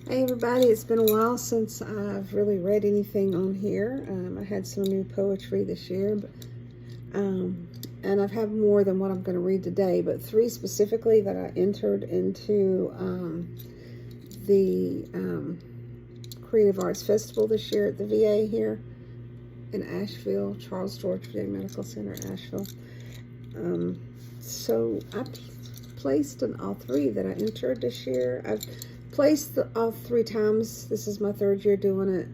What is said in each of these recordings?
Hey everybody, it's been a while since I've really read anything on here. I had some new poetry this year, and I've had more than what I'm going to read today, but 3 specifically that I entered into the Creative Arts Festival this year at the VA here in Asheville, Charles George VA Medical Center, Asheville. So I placed in all 3 that I entered this year. I've placed all 3 times. This is my 3rd year doing it,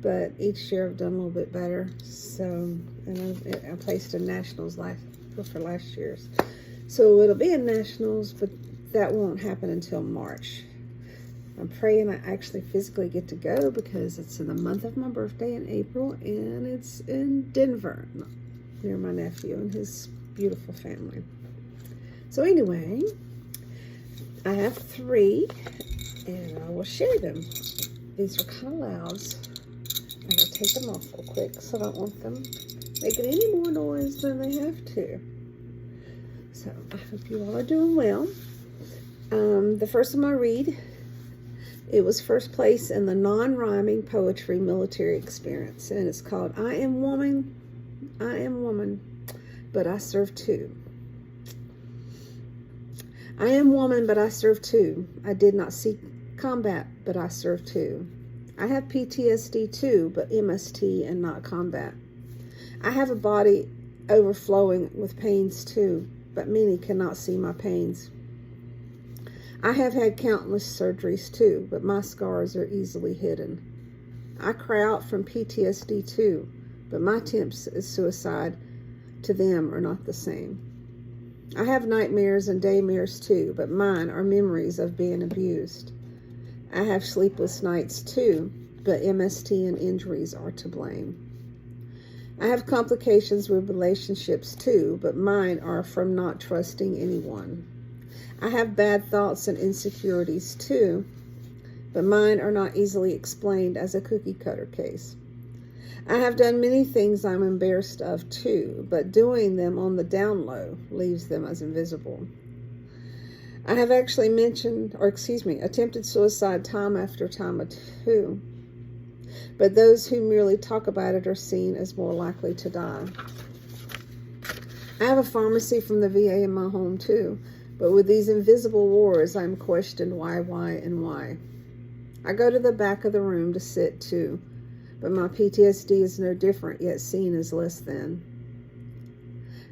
but each year I've done a little bit better. So, and I placed in nationals for last year's, so it'll be in nationals, but that won't happen until March. I'm praying I actually physically get to go because it's in the month of my birthday in April, and it's in Denver near my nephew and his beautiful family. So anyway, I have 3, and I will share them. These are kind of loud. I'm going to take them off real quick, so I don't want them making any more noise than they have to. So I hope you all are doing well. The first one I read, it was first place in the non-rhyming poetry military experience, and it's called I Am Woman, but I Serve Too. I am woman, but I serve too. I did not seek combat, but I serve too. I have PTSD too, but MST and not combat. I have a body overflowing with pains too, but many cannot see my pains. I have had countless surgeries too, but my scars are easily hidden. I cry out from PTSD too, but my attempts at suicide to them are not the same. I have nightmares and daymares too, but mine are memories of being abused. I have sleepless nights too, but MST and injuries are to blame. I have complications with relationships too, but mine are from not trusting anyone. I have bad thoughts and insecurities too, but mine are not easily explained as a cookie cutter case. I have done many things I'm embarrassed of too, but doing them on the down low leaves them as invisible. I have actually attempted suicide time after time too, but those who merely talk about it are seen as more likely to die. I have a pharmacy from the VA in my home too, but with these invisible wars, I'm questioned why, and why. I go to the back of the room to sit too, but my PTSD is no different, yet seen as less than.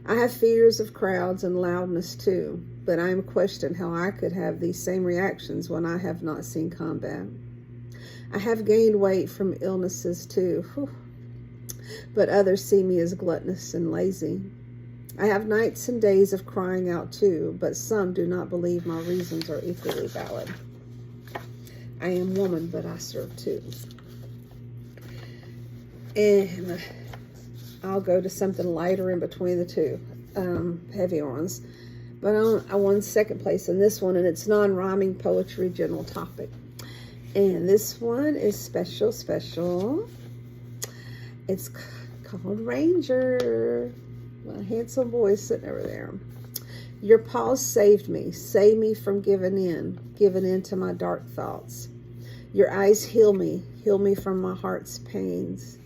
I have fears of crowds and loudness too, but I am questioned how I could have these same reactions when I have not seen combat. I have gained weight from illnesses too, but others see me as gluttonous and lazy. I have nights and days of crying out too, but some do not believe my reasons are equally valid. I am woman, but I serve too. And I'll go to something lighter in between the 2 heavier ones. But I won 2nd place in this one, and it's non-rhyming poetry general topic. And this one is special. It's called Ranger. My handsome boy sitting over there. Your paws saved me from giving in to my dark thoughts. Your eyes heal me from my heart's pains.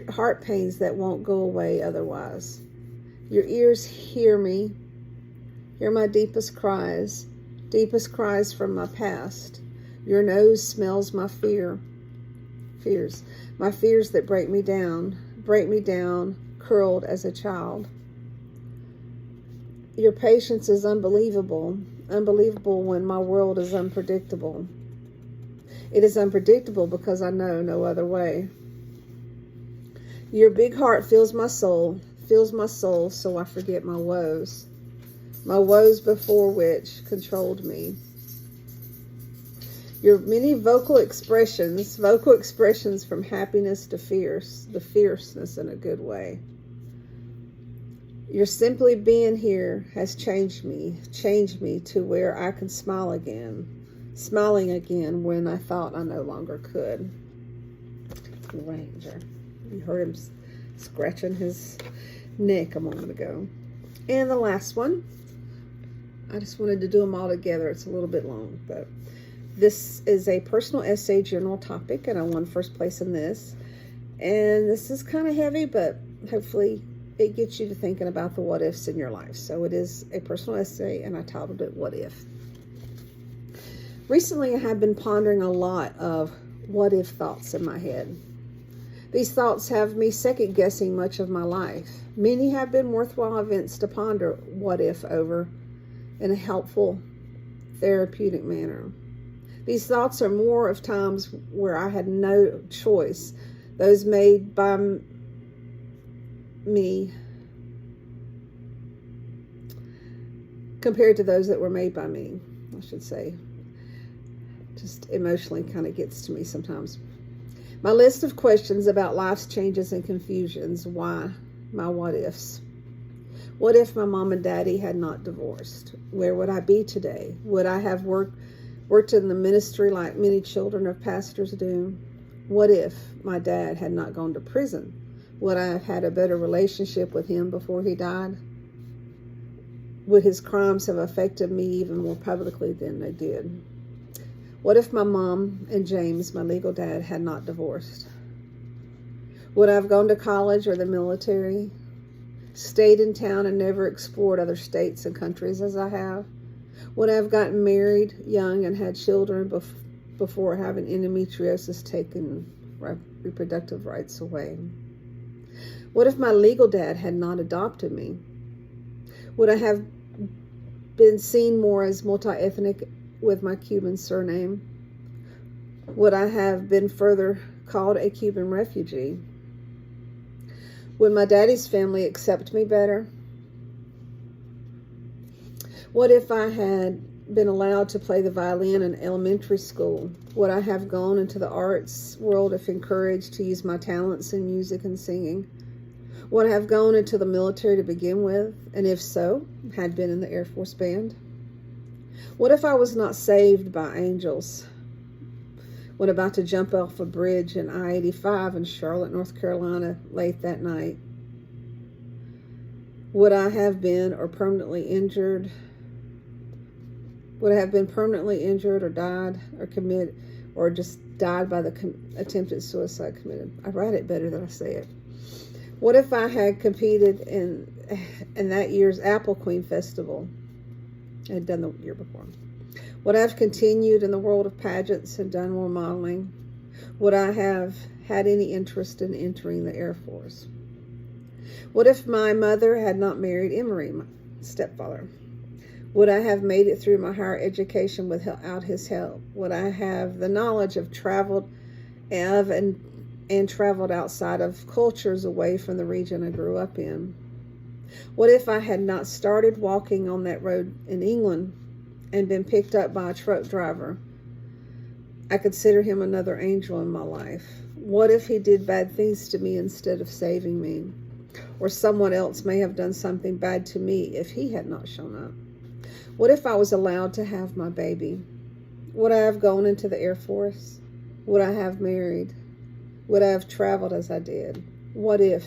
Heart pains that won't go away otherwise. Your ears hear my deepest cries from my past. Your nose smells my fears that break me down, curled as a child. Your patience is unbelievable when my world is unpredictable. It is unpredictable because I know no other way. Your big heart fills my soul, so I forget my woes before which controlled me. Your many vocal expressions from happiness to the fierceness in a good way. Your simply being here has changed me to where I can smiling again when I thought I no longer could. Ranger. You heard him scratching his neck a moment ago. And the last one, I just wanted to do them all together. It's a little bit long, but this is a personal essay general topic, and I won first place in this. And this is kind of heavy, but hopefully it gets you to thinking about the what ifs in your life. So it is a personal essay, and I titled it What If. Recently, I have been pondering a lot of what if thoughts in my head. These thoughts have me second guessing much of my life. Many have been worthwhile events to ponder what if over in a helpful, therapeutic manner. These thoughts are more of times where I had no choice, those made by me compared to those that were made by me, I should say. Just emotionally kind of gets to me sometimes. My list of questions about life's changes and confusions. Why? My what ifs. What if my mom and daddy had not divorced? Where would I be today? Would I have worked in the ministry like many children of pastors do? What if my dad had not gone to prison? Would I have had a better relationship with him before he died? Would his crimes have affected me even more publicly than they did? What if my mom and James, my legal dad, had not divorced? Would I have gone to college or the military? Stayed in town and never explored other states and countries as I have? Would I have gotten married young and had children before having endometriosis taken reproductive rights away? What if my legal dad had not adopted me? Would I have been seen more as multi-ethnic with my Cuban surname? Would I have been further called a Cuban refugee? Would my daddy's family accept me better? What if I had been allowed to play the violin in elementary school? Would I have gone into the arts world if encouraged to use my talents in music and singing? Would I have gone into the military to begin with? And if so, had been in the Air Force Band? What if I was not saved by angels when about to jump off a bridge in I-85 in Charlotte, North Carolina, late that night? Would I have been permanently injured? Would I have been permanently injured or died or committed or just died by the attempted suicide committed? I write it better than I say it. What if I had competed in that year's Apple Queen Festival? I had done the year before. Would I have continued in the world of pageants and done more modeling? Would I have had any interest in entering the Air Force? What if my mother had not married Emery, my stepfather? Would I have made it through my higher education without his help? Would I have the knowledge of traveled and traveled outside of cultures away from the region I grew up in? What if I had not started walking on that road in England and been picked up by a truck driver? I consider him another angel in my life. What if he did bad things to me instead of saving me? Or someone else may have done something bad to me if he had not shown up. What if I was allowed to have my baby? Would I have gone into the Air Force? Would I have married? Would I have traveled as I did? What if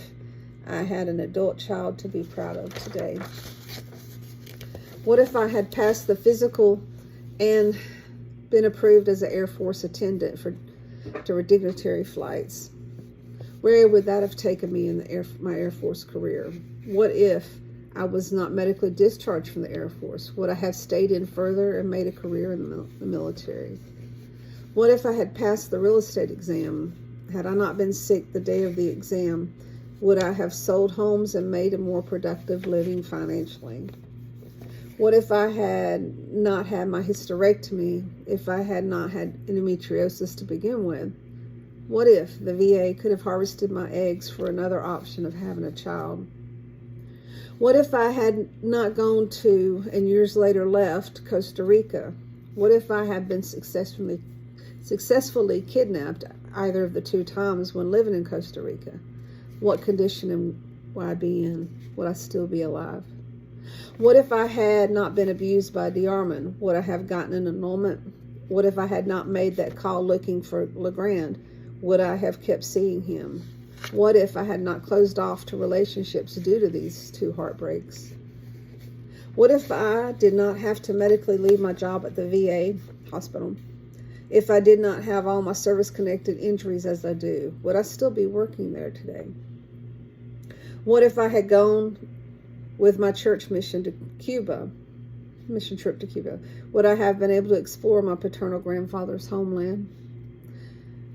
I had an adult child to be proud of today? What if I had passed the physical and been approved as an Air Force attendant to dignitary flights? Where would that have taken me in my Air Force career? What if I was not medically discharged from the Air Force? Would I have stayed in further and made a career in the military? What if I had passed the real estate exam? Had I not been sick the day of the exam, would I have sold homes and made a more productive living financially? What if I had not had my hysterectomy, if I had not had endometriosis to begin with? What if the VA could have harvested my eggs for another option of having a child? What if I had not gone to, and years later left, Costa Rica? What if I had been successfully kidnapped either of the two times when living in Costa Rica? What condition would I be in? Would I still be alive? What if I had not been abused by Diarman? Would I have gotten an annulment? What if I had not made that call looking for LeGrand? Would I have kept seeing him? What if I had not closed off to relationships due to these two heartbreaks? What if I did not have to medically leave my job at the VA hospital? If I did not have all my service-connected injuries as I do, would I still be working there today? What if I had gone with my church mission trip to Cuba? Would I have been able to explore my paternal grandfather's homeland?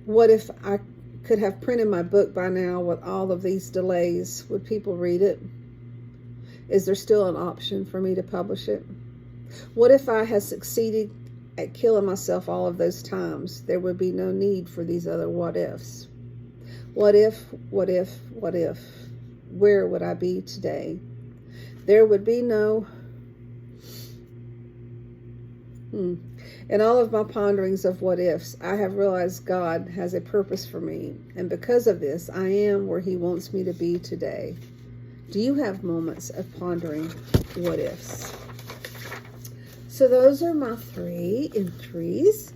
What if I could have printed my book by now with all of these delays? Would people read it? Is there still an option for me to publish it? What if I had succeeded at killing myself all of those times? There would be no need for these other what ifs. What if? Where would I be today? There would be no... In all of my ponderings of what ifs, I have realized God has a purpose for me, and because of this, I am where He wants me to be today. Do you have moments of pondering what ifs? So those are my 3 entries,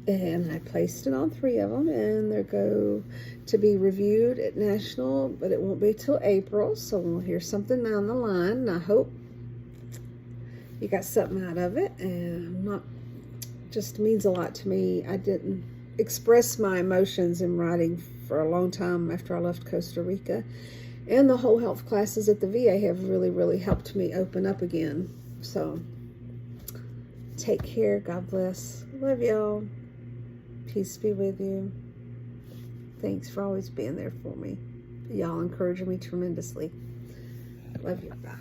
and I placed it on 3 of them, and they're go to be reviewed at National, but it won't be till April, so we'll hear something down the line, and I hope you got something out of it. And just means a lot to me. I didn't express my emotions in writing for a long time after I left Costa Rica, and the whole health classes at the VA have really helped me open up again. So take care. God bless. Love y'all. Peace be with you. Thanks for always being there for me. Y'all encourage me tremendously. Love you. Bye.